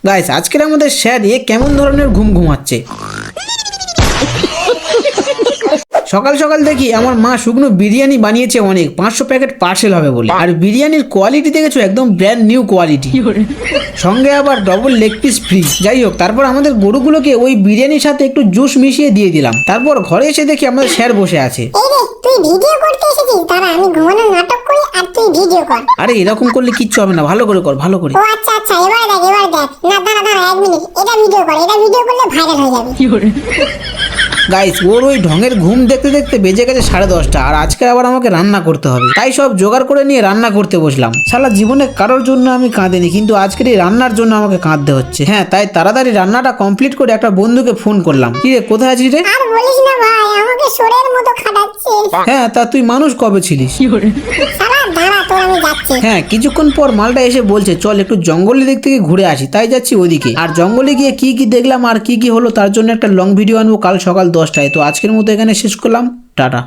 Guys আজকের আমাদের sir কেমন ধরনের ঘুম ঘুমাচ্ছে। সকাল সকাল দেখি আমার মা শুকনো বিরিয়ানি বানিয়েছে অনেক, 500 প্যাকেট পার্সেল হবে বলে। আর বিরিয়ানির কোয়ালিটি দেখেছো, একদম ব্র্যান্ড নিউ কোয়ালিটি, সঙ্গে আবার ডবল লেগ পিস ফ্রি। যাই হোক, তারপর আমাদের গরুগুলোকে ওই বিরিয়ানির সাথে একটু জুস মিশিয়ে দিয়ে দিলাম। তারপর ঘরে এসে দেখি আমাদের স্যার বসে আছে। তুই ভিডিও করতে এসেছিস? দাঁড়া আমি ঘুমানোর নাটক করি আর তুই ভিডিও কর। আরে এরকম করলে কিচ্ছু হবে না, ভালো করে কর, ভালো করে। ও আচ্ছা আচ্ছা, এবার দেখ না, দাঁড়া 1 মিনিট, এটা ভিডিও কর, এটা ভিডিও করলে ভাইরাল হয়ে যাবে। গাইস ওর ওই ঢঙের ঘুম দেখতে দেখতে বেজে গেছে 10:30, আর আজকে আবার আমাকে রান্না করতে হবে। তাই সব জোগাড় করে নিয়ে রান্না করতে বসলাম। শালা জীবনে কারোর জন্য আমি কাঁদিনি, কিন্তু আজকের এই রান্নার জন্য আমাকে কাঁদতে হচ্ছে। হ্যাঁ, তাই তাড়াতাড়ি রান্নাটা কমপ্লিট করে একটা বন্ধুকে ফোন করলাম। কি রে, কোথায় আছিস রে? আর বলিস না ভাই, আমাকে সোরের মতো খাটাচ্ছে। হ্যাঁ, তা তুই মানুষ কবে ছিলিস? শালা দাঁড়া, তোর আমি যাচ্ছি। হ্যাঁ, কিছুক্ষণ পর মালটা এসে বলছে চল একটু জঙ্গলের দিক থেকে ঘুরে আসি। তাই যাচ্ছি ওইদিকে। আর জঙ্গলে গিয়ে কি কি দেখলাম আর কি কি হলো তার জন্য একটা লং ভিডিও আনবো কাল সকাল 10টায়। তো আজকের মতো এখানে শেষ করলাম, টাটা।